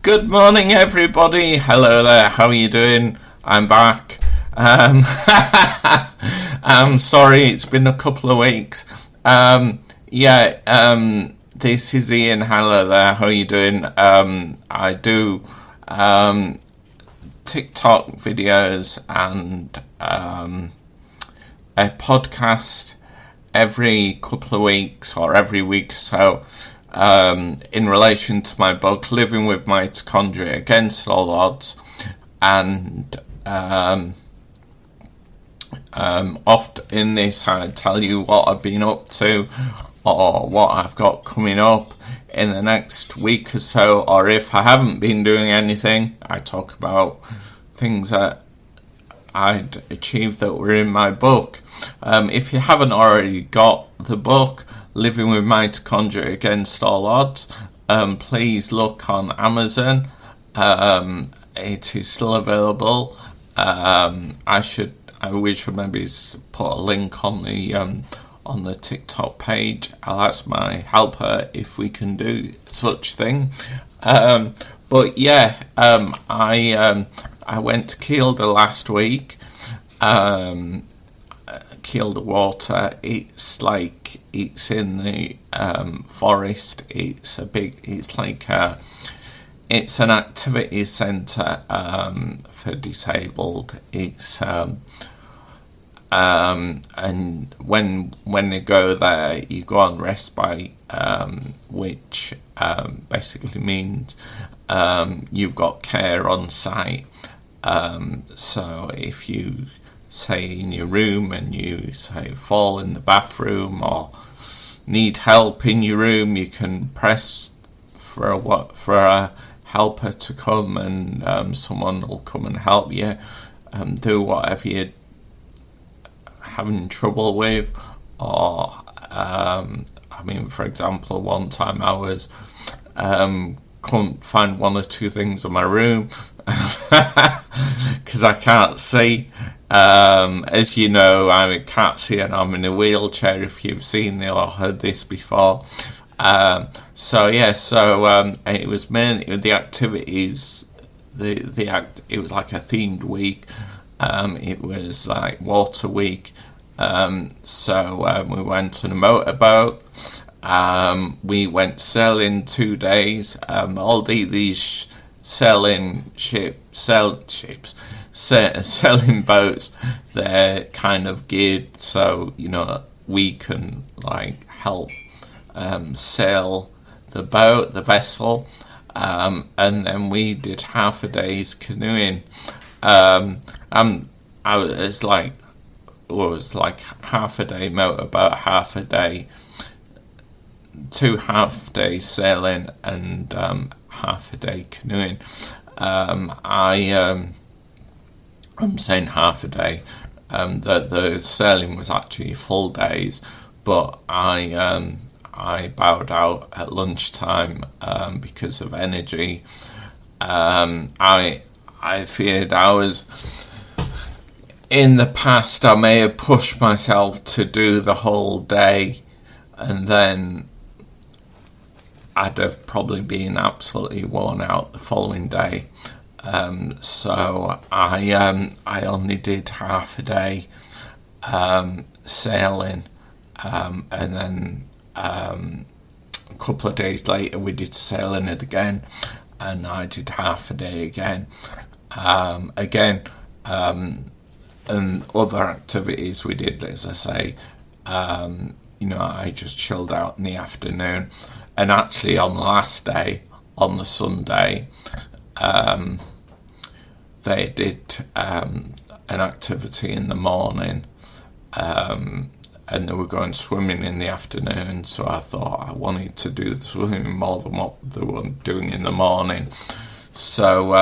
Good morning, everybody. Hello there. How are you doing? I'm back. I'm sorry, it's been a couple of weeks. This is Ian. Hello there. How are you doing? I do TikTok videos and a podcast every couple of weeks or every week or so. In relation to my book, Living with Mitochondria Against All Odds, and often in this I tell you what I've been up to or what I've got coming up in the next week or so, or if I haven't been doing anything, I talk about things that I'd achieved that were in my book. If you haven't already got the book, Living with Mitochondria Against All Odds, please look on Amazon. It is still available. I wish maybe put a link on the TikTok page. I'll ask my helper if we can do such thing. I went to Kielder last week. Kielder water. It's in the forest. It's an activity centre for disabled. It's and when you go there, you go on respite, which basically means you've got care on site. So if you say in your room and you say fall in the bathroom or need help in your room, you can press for a helper to come, and someone will come and help you do whatever you're having trouble with. Or for example, one time I was couldn't find one or two things in my room because I can't see. As you know, I can't see and I'm in a wheelchair, if you've seen or heard this before. It was mainly the activities. It was like a themed week. It was like water week. We went on a motorboat. We went sailing 2 days. All these sailing boats, they're kind of geared so we can help sail the vessel, and then we did half a day's canoeing. It was like half a day motorboat, half a day, 2 half days sailing, and half a day canoeing. I'm saying half a day. The sailing was actually full days, but I bowed out at lunchtime because of energy. I feared in the past I may have pushed myself to do the whole day, and then I'd have probably been absolutely worn out the following day. So I only did half a day sailing, and then a couple of days later we did sailing again, and I did half a day again. And other activities we did, as I say, I just chilled out in the afternoon. And actually on the last day, on the Sunday, they did an activity in the morning, and they were going swimming in the afternoon, so I thought I wanted to do the swimming more than what they were doing in the morning. So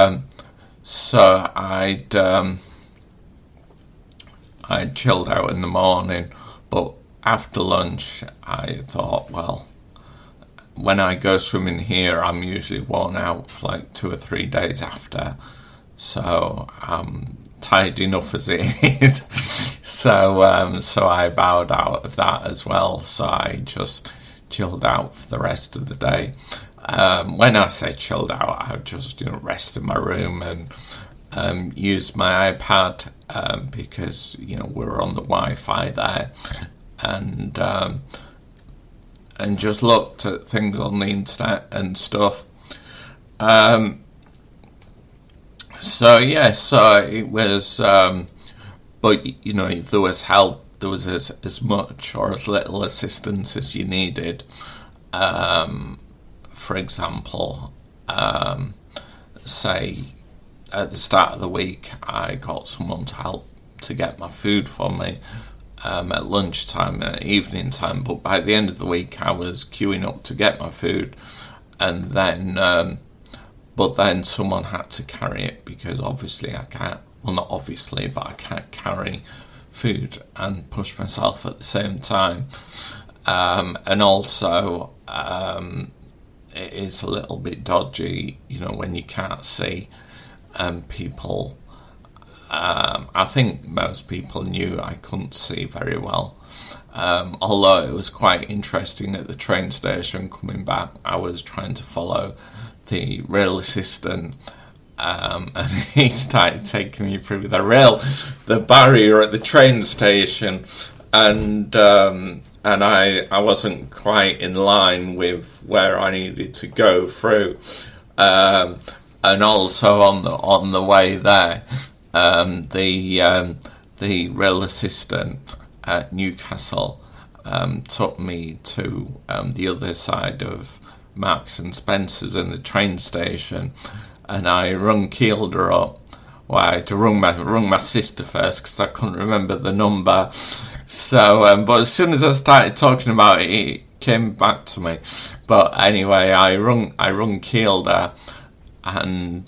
I chilled out in the morning, but after lunch I thought, well, when I go swimming here, I'm usually worn out for like 2 or 3 days after, so I'm tired enough as it is. So I bowed out of that as well. So I just chilled out for the rest of the day. When I say chilled out, I just rest in my room and use my iPad because we're on the Wi-Fi there, and just looked at things on the internet and stuff. So it was, but there was help. There was as much or as little assistance as you needed. For example, say at the start of the week, I got someone to help to get my food for me at lunchtime and at evening time. But by the end of the week, I was queuing up to get my food, and then but then someone had to carry it, because obviously I can't. Well, not obviously, but I can't carry food and push myself at the same time. And also, it is a little bit dodgy, when you can't see people. I think most people knew I couldn't see very well. Although it was quite interesting at the train station coming back, I was trying to follow the rail assistant, and he started taking me through the barrier at the train station, and I wasn't quite in line with where I needed to go through, and also on the way there, the rail assistant at Newcastle took me to the other side of Marks and Spencer's in the train station, and I rung kielder up. Well, I had to rung my sister first because I couldn't remember the number. So, but as soon as I started talking about it, it came back to me. But anyway, I rung kielder and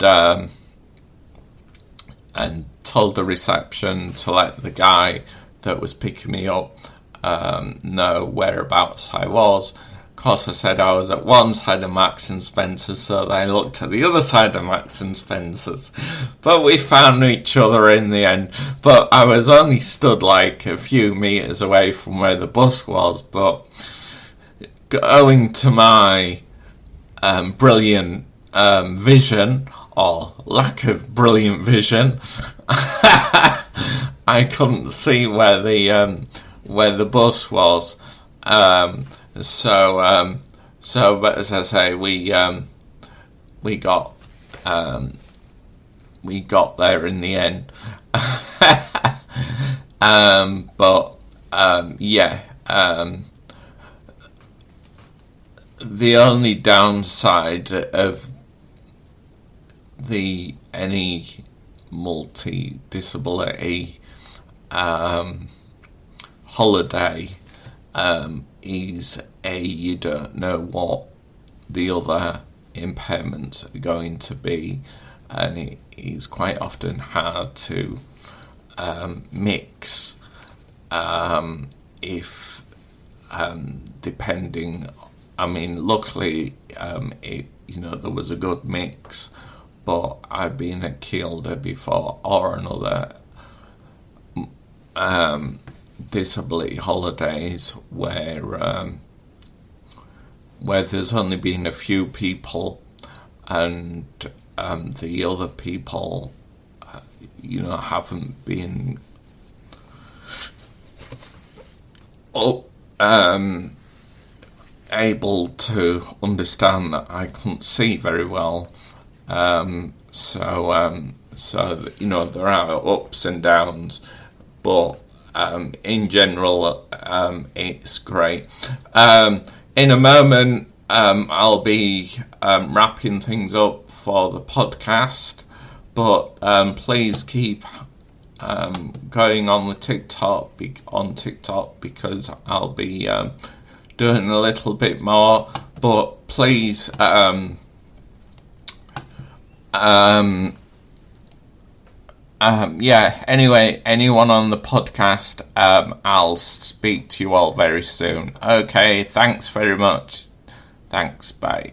told the reception to let the guy that was picking me up know whereabouts I was. Of course, I said I was at one side of Marks and Spencer's, so they looked at the other side of Marks and Spencer's. But we found each other in the end. But I was only stood like a few metres away from where the bus was. But owing to my brilliant vision, or lack of brilliant vision, I couldn't see where the bus was. So, but as I say, we got there in the end. The only downside of any multi-disability holiday is you don't know what the other impairments are going to be, and it is quite often hard to mix if depending. I mean, luckily there was a good mix, but I've been at kielder before or another disability holidays where there's only been a few people, and the other people haven't been able to understand that I couldn't see very well. So there are ups and downs, but in general, it's great. In a moment, I'll be wrapping things up for the podcast, but please keep going on TikTok because I'll be doing a little bit more. But please, anyway, anyone on the podcast, I'll speak to you all very soon. Okay, thanks very much. Thanks, bye.